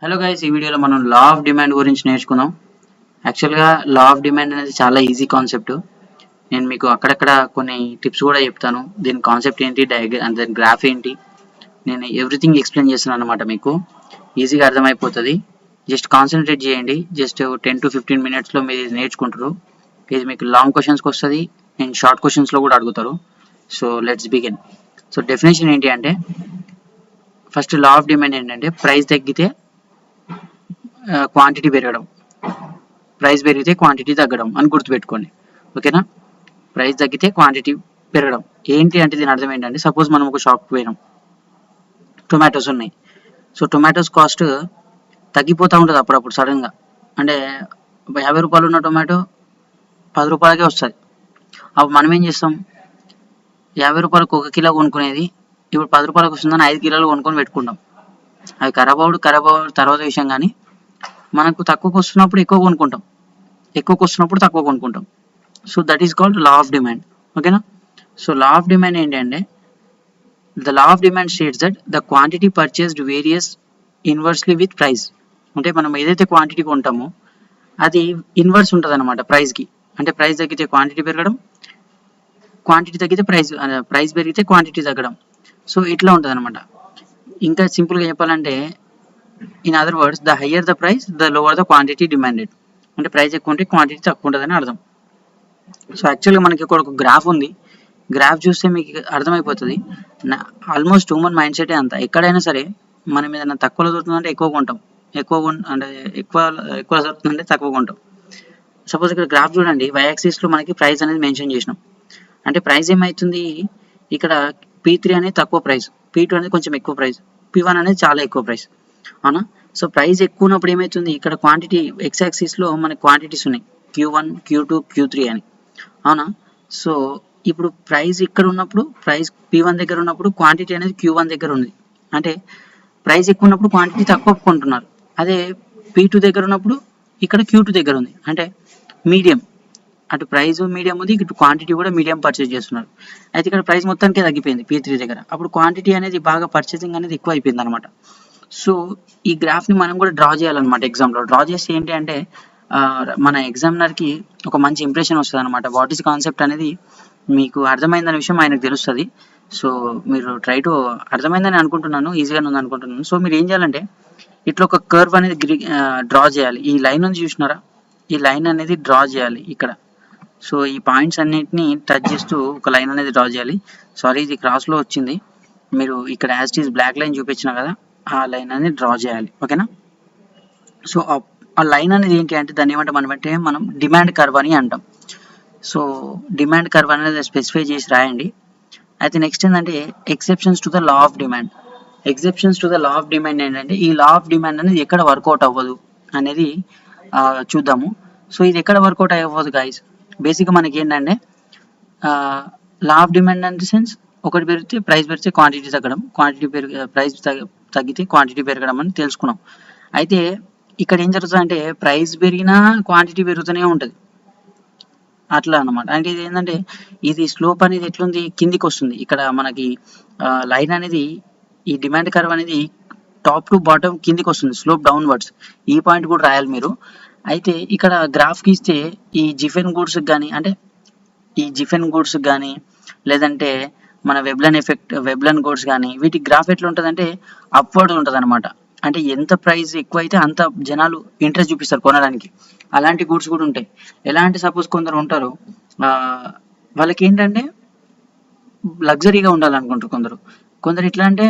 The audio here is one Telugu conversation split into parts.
హలో గైస్, ఈ వీడియోలో మనం లా ఆఫ్ డిమాండ్ గురించి నేర్చుకుందాం. యాక్చువల్గా లా ఆఫ్ డిమాండ్ అనేది చాలా ఈజీ కాన్సెప్ట్. నేను మీకు అక్కడక్కడ కొన్ని టిప్స్ కూడా చెప్తాను. దీని కాన్సెప్ట్ ఏంటి, డయాగ్రామ్, దాని గ్రాఫ్ ఏంటి, నేను ఎవ్రీథింగ్ ఎక్స్ప్లెయిన్ చేస్తున్నాను అనమాట. మీకు ఈజీగా అర్థమైపోతుంది. జస్ట్ కాన్సన్ట్రేట్ చేయండి. జస్ట్ 10 to 15 మినిట్స్లో మీరు ఇది నేర్చుకుంటారు. ఇది మీకు లాంగ్ క్వశ్చన్స్కి వస్తుంది అండ్ షార్ట్ క్వశ్చన్స్లో కూడా అడుగుతారు. So let's begin. So definition ఏంటి అంటే, ఫస్ట్ లా ఆఫ్ డిమాండ్ ఏంటంటే, ప్రైస్ తగ్గితే క్వాంటిటీ పెరగడం, ప్రైస్ పెరిగితే క్వాంటిటీ తగ్గడం అని గుర్తుపెట్టుకోండి. ఓకేనా? ప్రైస్ తగ్గితే క్వాంటిటీ పెరగడం. ఏంటి అంటే దీని అర్థం ఏంటంటే, సపోజ్ మనం ఒక షాప్కి పోయినాం, టొమాటోస్ ఉన్నాయి. సో టొమాటోస్ కాస్ట్ తగ్గిపోతూ ఉంటుంది అప్పుడప్పుడు సడన్గా. అంటే 50 రూపాయలు ఉన్న టొమాటో 10 రూపాయలకే వస్తుంది. అప్పుడు మనం ఏం చేస్తాం, 50 రూపాయలకు 1 కిలో కొనుక్కునేది ఇప్పుడు 10 రూపాయలకు వస్తుందని 5 కిలోలు కొనుక్కొని పెట్టుకుంటాం. అవి ఖరాబ్ అవడు తర్వాత విషయం, కానీ మనకు తక్కువకు వస్తున్నప్పుడు ఎక్కువ కొనుక్కుంటాం, ఎక్కువకు వస్తున్నప్పుడు తక్కువ కొనుక్కుంటాం. So that is called law of demand. ఓకేనా? సో లా ఆఫ్ డిమాండ్ ఏంటంటే, the law of demand states that the quantity purchased various inversely with price. అంటే మనం ఏదైతే క్వాంటిటీ కొంటామో అది ఇన్వర్స్ ఉంటుంది అనమాట ప్రైస్కి. అంటే ప్రైస్ తగ్గితే క్వాంటిటీ పెరగడం, క్వాంటిటీ తగ్గితే ప్రైస్ పెరిగితే క్వాంటిటీ తగ్గడం. సో ఇట్లా ఉంటుంది అనమాట. ఇంకా సింపుల్గా చెప్పాలంటే, in other words, the higher the price the lower the quantity demanded. అంటే ప్రైస్ ఎక్కువ ఉంటే క్వాంటిటీ తక్కువ ఉంటుందని అర్థం. సో యాక్చువల్గా మనకి ఇక్కడ ఒక గ్రాఫ్ ఉంది. గ్రాఫ్ చూస్తే మీకు అర్థమైపోతుంది. ఆల్మోస్ట్ హ్యూమన్ మైండ్ సెటే అంత. ఎక్కడైనా సరే మనం ఏదైనా తక్కువలో దొరుకుతుందంటే ఎక్కువ కొంటాం, అంటే ఎక్కువ దొరుకుతుందంటే తక్కువ కొంటాం. సపోజ్ ఇక్కడ గ్రాఫ్ చూడండి, వై యాక్సిస్లో మనకి ప్రైస్ అనేది మెన్షన్ చేసినాం. అంటే ప్రైస్ ఏమవుతుంది, ఇక్కడ P3 అనేది తక్కువ ప్రైస్, P2 అనేది కొంచెం ఎక్కువ ప్రైస్, P1 అనేది చాలా ఎక్కువ ప్రైస్. అవునా? సో ప్రైస్ ఎక్కువ ఉన్నప్పుడు ఏమవుతుంది, ఇక్కడ క్వాంటిటీ ఎక్స్ యాక్సిస్లో మనకి క్వాంటిటీస్ ఉన్నాయి, Q1, Q2, Q3 అని. అవునా? సో ఇప్పుడు ప్రైస్ ఇక్కడ ఉన్నప్పుడు, ప్రైస్ P1 దగ్గర ఉన్నప్పుడు క్వాంటిటీ అనేది Q1 దగ్గర ఉంది. అంటే ప్రైస్ ఎక్కువ ఉన్నప్పుడు క్వాంటిటీ తక్కువ కొంటున్నారు. అదే P2 దగ్గర ఉన్నప్పుడు ఇక్కడ Q2 దగ్గర ఉంది. అంటే మీడియం, అటు ప్రైస్ మీడియం ఉంది, ఇటు క్వాంటిటీ కూడా మీడియం పర్చేజ్ చేస్తున్నారు. అయితే ఇక్కడ ప్రైస్ మొత్తానికే తగ్గిపోయింది P3 దగ్గర. అప్పుడు క్వాంటిటీ అనేది బాగా పర్చేసింగ్ అనేది ఎక్కువ అయిపోయింది అనమాట. సో ఈ గ్రాఫ్ని మనం కూడా డ్రా చేయాలన్నమాట. ఎగ్జామ్లో డ్రా చేస్తే ఏంటి అంటే, మన ఎగ్జామినర్కి ఒక మంచి ఇంప్రెషన్ వస్తుంది అనమాట. వాట్ ఈస్ కాన్సెప్ట్ అనేది మీకు అర్థమైందనే విషయం ఆయనకు తెలుస్తుంది. సో మీరు ట్రై టు, అర్థమైందని అనుకుంటున్నాను, ఈజీగానే ఉంది అనుకుంటున్నాను. సో మీరు ఏం చేయాలంటే, ఇట్లా ఒక కర్వ్ అనేది డ్రా చేయాలి. ఈ లైన్ నుంచి చూసినారా, ఈ లైన్ అనేది డ్రా చేయాలి ఇక్కడ. సో ఈ పాయింట్స్ అన్నిటిని టచ్ చేస్తూ ఒక లైన్ అనేది డ్రా చేయాలి. సారీ, ఇది క్రాస్లో వచ్చింది. మీరు ఇక్కడ as it is black line చూపించిన కదా, ఆ లైన్ అనేది డ్రా చేయాలి. ఓకేనా? సో ఆ లైన్ అనేది ఏంటి అంటే, దాన్ని ఏమంటే మనం డిమాండ్ కర్వ్ అని అంటాం. సో డిమాండ్ కర్వ్ అనేది స్పెసిఫై చేసి రాయండి. అయితే నెక్స్ట్ ఏంటంటే, exceptions to the law of demand. Exceptions to the law of demand ఏంటంటే, ఈ లా ఆఫ్ డిమాండ్ అనేది ఎక్కడ వర్కౌట్ అవ్వదు అనేది చూద్దాము. సో ఇది ఎక్కడ వర్కౌట్ అవ్వదు గైస్, బేసిక్గా మనకి ఏంటంటే, లా ఆఫ్ డిమాండ్ అంటే సెన్స్, ఒకటి పెరిగితే ప్రైస్ పెరిగితే క్వాంటిటీ తగ్గడం, ప్రైస్ తగ్గితే క్వాంటిటీ పెరగడం అని తెలుసుకున్నాం. అయితే ఇక్కడ ఏం జరుగుతుందంటే, ప్రైస్ పెరిగినా క్వాంటిటీ పెరుగుతూనే ఉంటుంది అట్లా అన్నమాట. అంటే ఇది ఏంటంటే, ఇది స్లోప్ అనేది ఎట్లుంది, కిందికి వస్తుంది. ఇక్కడ మనకి లైన్ అనేది, ఈ డిమాండ్ కర్వ్ అనేది టాప్ టు బాటమ్ కిందికి వస్తుంది, స్లోప్ డౌన్వర్డ్స్. ఈ పాయింట్ కూడా రాయాలి మీరు. అయితే ఇక్కడ గ్రాఫ్ గీస్తే ఈ జిఫెన్ గూడ్స్కి కానీ, అంటే ఈ జిఫెన్ గూడ్స్కి కానీ, లేదంటే మన వెబ్లన్ గూడ్స్ కానీ, వీటి గ్రాఫ్ ఎట్లా ఉంటుంది అంటే అప్వర్డ్ ఉంటుంది అనమాట. అంటే ఎంత ప్రైస్ ఎక్కువ అయితే అంత జనాలు ఇంట్రెస్ట్ చూపిస్తారు కొనడానికి. అలాంటి గూడ్స్ కూడా ఉంటాయి. ఎలా అంటే, సపోజ్ కొందరు ఉంటారు, వాళ్ళకి ఏంటంటే లగ్జరీగా ఉండాలనుకుంటారు. కొందరు ఎట్లా అంటే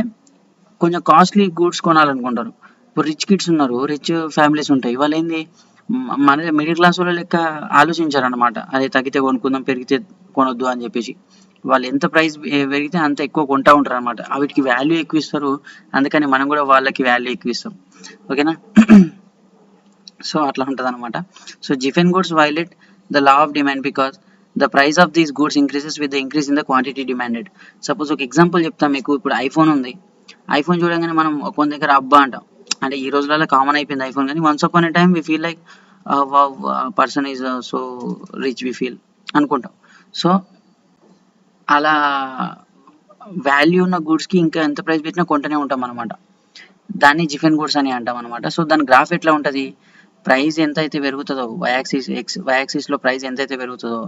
కొంచెం కాస్ట్లీ గూడ్స్ కొనాలనుకుంటారు. ఇప్పుడు రిచ్ కిడ్స్ ఉన్నారు, రిచ్ ఫ్యామిలీస్ ఉంటాయి. వాళ్ళు ఏంది, మన మిడిల్ క్లాస్ వాళ్ళ లెక్క ఆలోచించారనమాట. అదే తగ్గితే కొనుక్కుందాం, పెరిగితే కొనొద్దు అని చెప్పేసి. వాళ్ళు ఎంత ప్రైస్ పెరిగితే అంత ఎక్కువ కొంటూ ఉంటారు అనమాట. వీటికి వాల్యూ ఎక్కువ ఇస్తారు, అందుకని మనం కూడా వాళ్ళకి వాల్యూ ఎక్కువ ఇస్తాం. ఓకేనా? సో అట్లా ఉంటుంది అనమాట. So జిఫెన్ goods violate the law of demand because the price of these goods increases with the increase in the quantity demanded. Suppose ఒక ఎగ్జాంపుల్ చెప్తాను మీకు. ఇప్పుడు ఐఫోన్ ఉంది. ఐఫోన్ చూడగానే మనం కొంత దగ్గర అబ్బా అంటాం. అంటే ఈ రోజులలో కామన్ అయిపోయింది ఐఫోన్. కానీ once upon a time we feel like person is so rich we feel అనుకుంటాం. సో అలా వాల్యూ ఉన్న గూడ్స్కి ఇంకా ఎంత ప్రైస్ పెట్టినా కొంటూనే ఉంటాం అనమాట. దాన్ని జిఫిన్ గూడ్స్ అని అంటాం అనమాట. సో దాని గ్రాఫ్ ఎట్లా ఉంటుంది, ప్రైస్ ఎంత అయితే పెరుగుతుందో వై యాక్సిస్లో ప్రైస్ ఎంత అయితే పెరుగుతుందో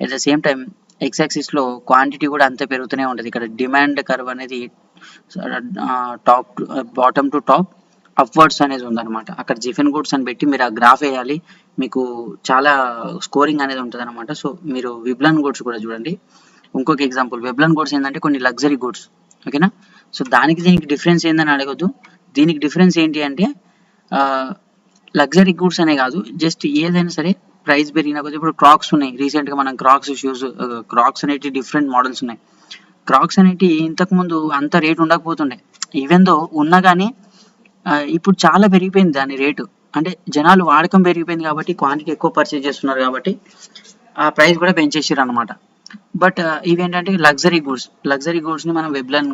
at the same time X యాక్సిస్లో క్వాంటిటీ కూడా అంతే పెరుగుతూనే ఉంటుంది. ఇక్కడ డిమాండ్ కర్వ్ అనేది top bottom to top upwards అనేది ఉందన్నమాట. అక్కడ జిఫిన్ గూడ్స్ అని పెట్టి మీరు ఆ గ్రాఫ్ వేయాలి, మీకు చాలా స్కోరింగ్ అనేది ఉంటుంది అనమాట. సో మీరు విబ్లన్ గూడ్స్ కూడా చూడండి. ఇంకొక ఎగ్జాంపుల్ విబ్లన్ గూడ్స్ ఏంటంటే కొన్ని లగ్జరీ గూడ్స్, ఓకేనా. సో దానికి దీనికి డిఫరెన్స్ ఏందని అడగద్దు. దీనికి డిఫరెన్స్ ఏంటి అంటే లగ్జరీ గూడ్స్ అనే కాదు, జస్ట్ ఏదైనా సరే ప్రైస్ పెరిగిన కొద్ది. ఇప్పుడు క్రాక్స్ ఉన్నాయి, రీసెంట్గా మనం క్రాక్స్ షూస్, క్రాక్స్ అనేవి డిఫరెంట్ మోడల్స్ ఉన్నాయి. క్రాక్స్ అనేవి ఇంతకుముందు అంత రేట్ ఉండకపోతుండే, ఈవెన్ దో ఉన్నా కానీ ఇప్పుడు చాలా పెరిగిపోయింది దాని రేటు. అంటే జనాలు వాడకం పెరిగిపోయింది కాబట్టి క్వాంటిటీ ఎక్కువ పర్చేజ్ చేస్తున్నారు కాబట్టి ఆ ప్రైస్ కూడా పెంచేసారు అనమాట. బట్ ఇవేంటంటే లగ్జరీ గూడ్స్ని మనం వెబ్లన్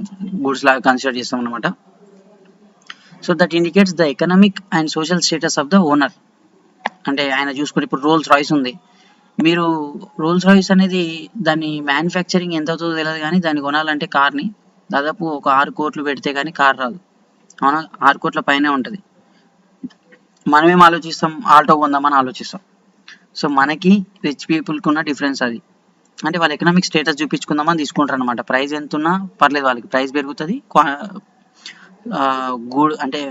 గూడ్స్ లాగా కన్సిడర్ చేస్తాం అనమాట. So that indicates the economic and social status of the owner. అంటే ఆయన చూసుకుని ఇప్పుడు రోల్స్ రాయ్స్ ఉంది, మీరు రోల్స్ రాయ్స్ అనేది దాని మ్యానుఫ్యాక్చరింగ్ ఎంత అవుతుందో తెలియదు, కానీ దాన్ని కొనాలంటే కార్ని దాదాపు ఒక 6 కోట్లు పెడితే కానీ కార్ రాదు, అవునా. 6 కోట్ల పైనే ఉంటుంది. మనమేం ఆలోచిస్తాం, ఆల్టో కొందామని ఆలోచిస్తాం. సో మనకి రిచ్ పీపుల్కి ఉన్న డిఫరెన్స్ అది. అంటే వాళ్ళ ఎకనామిక్ స్టేటస్ చూపించుకుందామని తీసుకుంటారు అనమాట. ప్రైస్ ఎంత ఉన్నా పర్లేదు, వాళ్ళకి ప్రైస్ పెరుగుతుంది, అంటే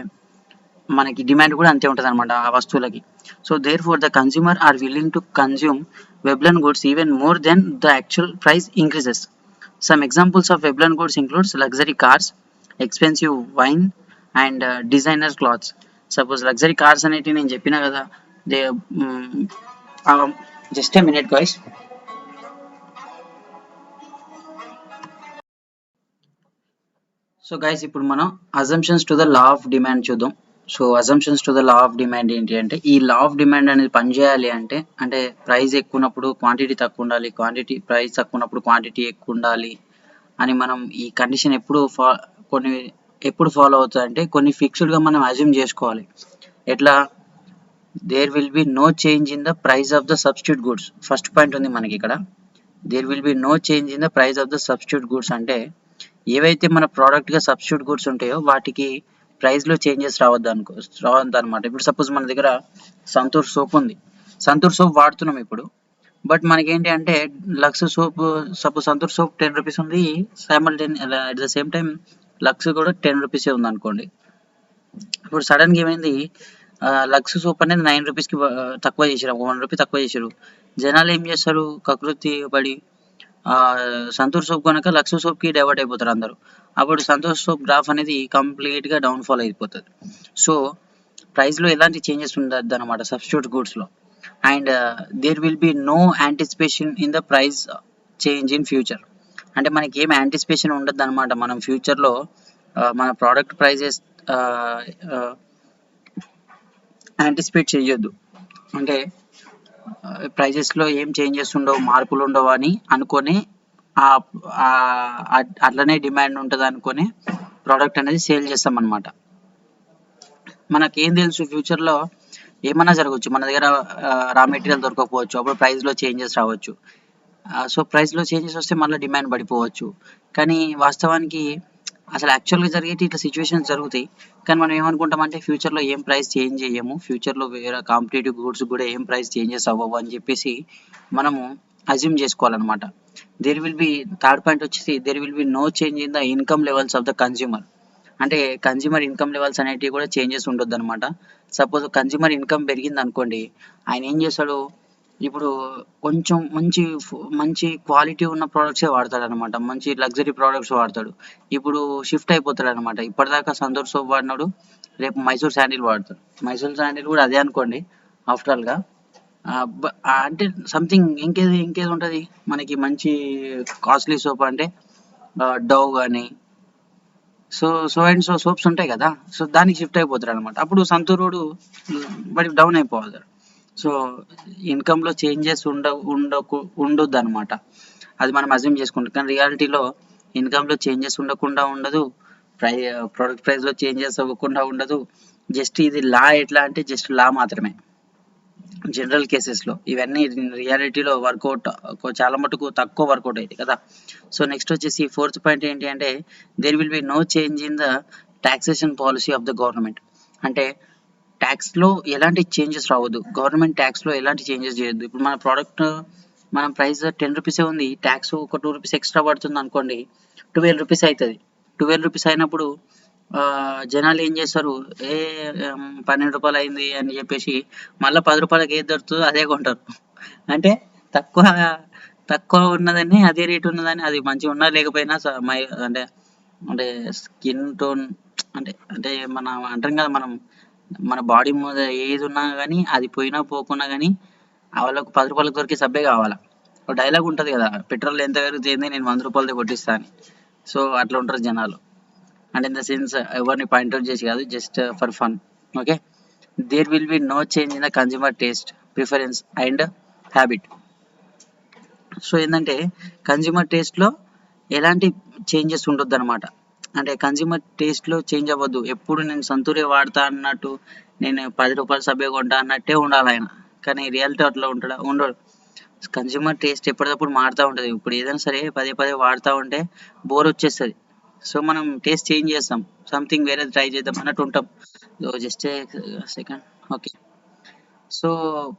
మనకి డిమాండ్ కూడా అంతే ఉంటుంది అనమాట ఆ వస్తువులకి. So there for the consumer are willing to consume Veblen goods even more than the actual price increases. Some examples of Veblen goods includes luxury cars, expensive wine and designer clothes. Suppose luxury cars అనేటివి నేను చెప్పినా కదా, they just a minute guys. So guys ఇప్పుడు మనం assumptions to the law of demand చూద్దాం. So assumptions to the law of demand ఏంటి అంటే, ఈ లా ఆఫ్ డిమాండ్ అనేది పనిచేయాలి అంటే ప్రైస్ ఎక్కువ ఉన్నప్పుడు క్వాంటిటీ తక్కువ ఉండాలి, ప్రైస్ తక్కువ ఉన్నప్పుడు క్వాంటిటీ ఎక్కువ ఉండాలి అని మనం ఈ కండిషన్ ఎప్పుడు ఫాలో అవుతుంది అంటే కొన్ని ఫిక్స్డ్గా మనం అజ్యూమ్ చేసుకోవాలి. ఎట్లా, there will be no change in the price of the substitute goods. First point ఉంది మనకి ఇక్కడ, there will be no change in the price of the substitute goods. అంటే ఏవైతే మన ప్రోడక్ట్గా సబ్స్టిట్యూట్ గూడ్స్ ఉంటాయో వాటికి ప్రైస్లో చేంజెస్ రావద్దు అనమాట. ఇప్పుడు సపోజ్ మన దగ్గర సంతూర్ సోప్ ఉంది, సంతూర్ సోప్ వాడుతున్నాం ఇప్పుడు, బట్ మనకేంటి అంటే Lux soap, suppose Santoor soap 10 rupees ఉంది, at the same time Lux కూడా 10 రూపీసే ఉంది అనుకోండి. ఇప్పుడు సడన్గా ఏమైంది, లక్స్ సోప్ అనేది 9 రూపీస్కి తక్కువ చేసారు, 1 రూపీ తక్కువ చేసారు. జనాలు ఏం చేస్తారు, కకృతి పడి సంతూర్ సోప్ కనుక లక్స్ సోప్కి డైవర్ట్ అయిపోతారు అందరూ. అప్పుడు సంతూర్ సోప్ గ్రాఫ్ అనేది కంప్లీట్గా డౌన్ఫాల్ అయిపోతుంది. సో ప్రైస్లో ఎలాంటి చేంజెస్ ఉండద్దు అనమాట సబ్స్టిట్యూట్ గూడ్స్లో. And there will be no anticipation in the price change in future. అంటే మనకి ఏం యాంటిసిపేషన్ ఉండద్దు అనమాట, మనం ఫ్యూచర్లో మన ప్రోడక్ట్ ప్రైజెస్ యాంటిసిపేట్ చేయొద్దు. అంటే ప్రైజెస్లో ఏం చేంజెస్ ఉండవు, మార్పులు ఉండవు అని అనుకొని అట్లనే డిమాండ్ ఉంటుంది అనుకొని ప్రోడక్ట్ అనేది సేల్ చేస్తాం అనమాట. మనకేం తెలుసు ఫ్యూచర్లో ఏమన్నా జరగవచ్చు, మన దగ్గర రా మెటీరియల్ దొరకకపోవచ్చు, అప్పుడు ప్రైస్లో చేంజెస్ రావచ్చు. సో ప్రైస్లో చేంజెస్ వస్తే మళ్ళీ డిమాండ్ పడిపోవచ్చు. కానీ వాస్తవానికి అసలు యాక్చువల్గా జరిగేటి ఇట్లా సిచ్యువేషన్స్ జరుగుతాయి, కానీ మనం ఏమనుకుంటామంటే ఫ్యూచర్లో ఏం ప్రైస్ చేంజ్ చేయము, ఫ్యూచర్లో వేరే కాంపిటేటివ్ గూడ్స్ కూడా ఏం ప్రైస్ చేంజెస్ అవ్వవు అని చెప్పేసి మనము అజ్యూమ్ చేసుకోవాలన్నమాట. There will be third point వచ్చేసి, there will be no change in the income levels of the consumer. అంటే కన్స్యూమర్ ఇన్కమ్ లెవెల్స్ అనేటివి కూడా చేంజెస్ ఉండొద్దు అనమాట. సపోజ్ కన్స్యూమర్ ఇన్కమ్ పెరిగింది అనుకోండి, ఆయన ఏం చేస్తాడు, ఇప్పుడు కొంచెం మంచి క్వాలిటీ ఉన్న ప్రోడక్ట్సే వాడతాడు అనమాట, మంచి లగ్జరీ ప్రోడక్ట్స్ వాడతాడు. ఇప్పుడు షిఫ్ట్ అయిపోతాడు అనమాట. ఇప్పటిదాకా సంతూర్ సోప్ వాడినాడు, రేపు మైసూర్ శాండిల్ వాడతాడు. మైసూర్ శాండిల్ కూడా అదే అనుకోండి ఆఫ్టర్ ఆల్గా. అంటే సంథింగ్ ఇంకేది ఉంటుంది మనకి మంచి కాస్ట్లీ సోప్ అంటే డవ్ కానీ సో అండ్ సో సోప్స్ ఉంటాయి కదా, సో దానికి షిఫ్ట్ అయిపోతాడు అనమాట. అప్పుడు సంతూరుడు వాడికి డౌన్ అయిపోతాడు. సో ఇన్కమ్లో చేంజెస్ ఉండొద్దు అనమాట, అది మనం అజ్యూమ్ చేసుకుంటాం. కానీ రియాలిటీలో ఇన్కమ్లో చేంజెస్ ఉండకుండా ఉండదు, ప్రోడక్ట్ ప్రైస్లో చేంజెస్ అవ్వకుండా ఉండదు. జస్ట్ ఇది లా ఎట్లా అంటే జస్ట్ లా మాత్రమే. జనరల్ కేసెస్లో ఇవన్నీ రియాలిటీలో వర్కౌట్ చాలా మటుకు తక్కువ వర్కౌట్ అయ్యింది కదా. సో నెక్స్ట్ వచ్చేసి ఫోర్త్ పాయింట్ ఏంటి అంటే, there will be no change in the taxation policy of the government. అంటే ట్యాక్స్లో ఎలాంటి చేంజెస్ రావద్దు, గవర్నమెంట్ ట్యాక్స్లో ఎలాంటి చేంజెస్ చేయొద్దు. ఇప్పుడు మన ప్రోడక్ట్ మన ప్రైస్ 10 రూపీసే ఉంది, ట్యాక్స్ ఒక 2 రూపీస్ ఎక్స్ట్రా పడుతుంది అనుకోండి, 12 రూపీస్ అవుతుంది. 12 రూపీస్ అయినప్పుడు జనాలు ఏం చేస్తారు, 12 రూపాయలు అయింది అని చెప్పేసి మళ్ళీ 10 రూపాయలకి ఏది దొరుకుతుందో అదే కొంటారు. అంటే తక్కువ తక్కువ ఉన్నదని, అదే రేట్ ఉన్నదని, అది మంచిగా ఉన్నా లేకపోయినా అంటే అంటే స్కిన్ టోన్ అంటే అంటే మనం అంటాం కదా, మన బాడీ మీద ఏది ఉన్నా కానీ అది పోయినా పోకున్నా కానీ వాళ్ళకు 10 రూపాయలకు దొరికే సబ్బే కావాలా. ఒక డైలాగ్ ఉంటుంది కదా, పెట్రోల్ ఎంత పెరుగుతుంది నేను 100 రూపాయలది కొట్టిస్తా అని. సో అట్లా ఉంటారు జనాలు. అండ్ ఇన్ ద సెన్స్ ఎవరిని పాయింట్అవుట్ చేసి కాదు, just for fun. Okay, there will be no change in the consumer taste, preference and habit. So ఏంటంటే కన్జ్యూమర్ టేస్ట్లో ఎలాంటి చేంజెస్ ఉండొద్దు అనమాట. అంటే కన్జ్యూమర్ టేస్ట్లో చేంజ్ అవ్వద్దు. ఎప్పుడు నేను సంతూరే వాడతా అన్నట్టు, నేను 10 రూపాయల సబ్బే కొంటా అన్నట్టే ఉండాలి ఆయన. కానీ రియాలిటీ అట్లా ఉండడు. కన్జ్యూమర్ టేస్ట్ ఎప్పటికప్పుడు మారుతూ ఉంటుంది. ఇప్పుడు ఏదైనా సరే పదే పదే వాడుతూ ఉంటే బోర్ వచ్చేస్తుంది. సో మనం టేస్ట్ చేంజ్ చేస్తాం, సంథింగ్ వేరే ట్రై చేద్దాం అన్నట్టు ఉంటాం. So just second. Okay, so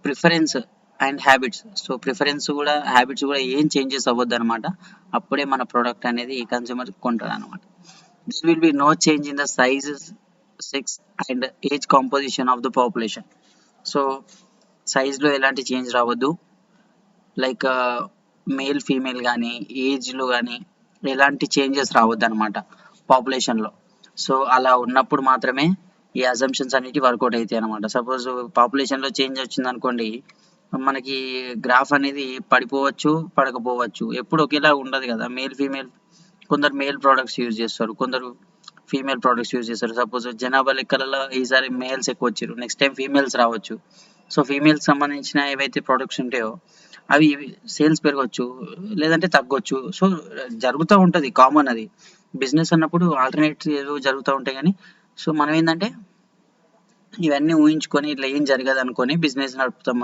preference and habits. So preference కూడా హ్యాబిట్స్ కూడా ఏం చేంజెస్ అవ్వద్దు అనమాట. అప్పుడే మన ప్రోడక్ట్ అనేది కన్స్యూమర్ కొంటాడు అనమాట. This will be no change in the sizes, sex and age composition of the population. So సైజ్లో ఎలాంటి చేంజ్ రావద్దు, లైక్ మేల్ ఫీమేల్ కానీ ఏజ్లో కానీ ఎలాంటి చేంజెస్ రావద్దు అనమాట పాపులేషన్లో. సో అలా ఉన్నప్పుడు మాత్రమే ఈ అజంప్షన్స్ అనేవి వర్కౌట్ అవుతాయి అనమాట. సపోజ్ పాపులేషన్లో చేంజ్ వచ్చింది అనుకోండి, మనకి గ్రాఫ్ అనేది పడిపోవచ్చు, పడకపోవచ్చు, ఎప్పుడు ఒకేలా ఉండదు కదా. మేల్ ఫీమేల్, కొందరు మేల్ ప్రోడక్ట్స్ యూజ్ చేస్తారు, కొందరు ఫీమేల్ ప్రోడక్ట్స్ యూజ్ చేస్తారు. సపోజ్ జనాభా లెక్కలలో ఈసారి మేల్స్ ఎక్కువ వచ్చారు, నెక్స్ట్ టైం ఫీమేల్స్ రావచ్చు. సో ఫీమేల్కి సంబంధించిన ఏవైతే ప్రోడక్ట్స్ ఉంటాయో అవి సేల్స్ పెరగవచ్చు, లేదంటే తగ్గొచ్చు. సో జరుగుతూ ఉంటుంది, కామన్ అది. బిజినెస్ అన్నప్పుడు ఆల్టర్నేటివ్ జరుగుతూ ఉంటాయి. కానీ సో మనం ఏంటంటే ఇవన్నీ ఊహించుకొని ఇట్లా ఏం జరగదు అనుకొని బిజినెస్ నడుపుతాం.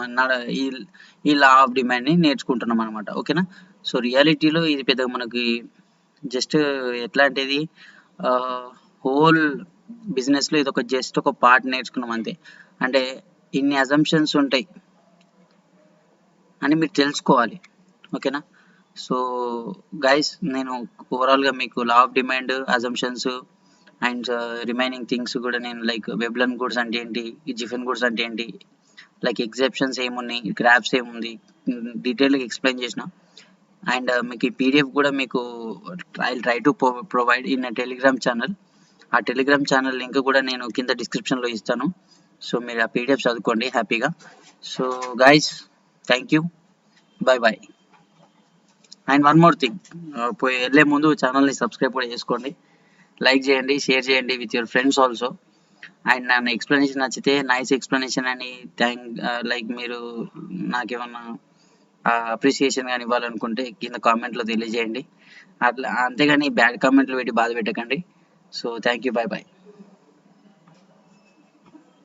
ఈ లా ఆఫ్ డిమాండ్ని నేర్చుకుంటున్నాం అనమాట. ఓకేనా. సో రియాలిటీలో ఇది పెద్దగా మనకి జస్ట్ ఎట్లాంటిది, హోల్ బిజినెస్లో ఇది జస్ట్ ఒక పార్ట్ నేర్చుకున్నాం అంతే. అంటే ఇన్ని అజంప్షన్స్ ఉంటాయి అని మీరు తెలుసుకోవాలి. ఓకేనా. సో గైస్, నేను ఓవరాల్గా మీకు లా of demand, assumptions and remaining things కూడా నేను లైక్ వెబ్లన్ గూడ్స్ అంటే ఏంటి, జిఫిన్ గూడ్స్ అంటే ఏంటి, లైక్ ఎగ్జెప్షన్స్ ఏమున్నాయి, గ్రాఫ్స్ ఏముంది, డీటెయిల్గా ఎక్స్ప్లెయిన్ చేసిన. అండ్ మీకు ఈ పీడిఎఫ్ కూడా మీకు I try to provide in Telegram channel. ఆ టెలిగ్రామ్ ఛానల్ లింక్ కూడా నేను కింద డిస్క్రిప్షన్లో ఇస్తాను. సో మీరు ఆ పీడిఎఫ్ చదువుకోండి హ్యాపీగా. So guys, thank you, bye bye. And one more thing, వెళ్ళే ముందు ఛానల్ని సబ్స్క్రైబ్ కూడా చేసుకోండి, లైక్ చేయండి, షేర్ చేయండి with your friends also. And నన్ను ఎక్స్ప్లెనేషన్ నచ్చితే నైస్ ఎక్స్ప్లెనేషన్ అని లైక్ మీరు నాకేమన్నా అప్రిసియేషన్ కానీ ఇవ్వాలనుకుంటే కింద కామెంట్లో తెలియజేయండి. అట్లా అంతేగాని బ్యాడ్ కామెంట్లు పెట్టి బాధ పెట్టకండి. So thank you, bye bye.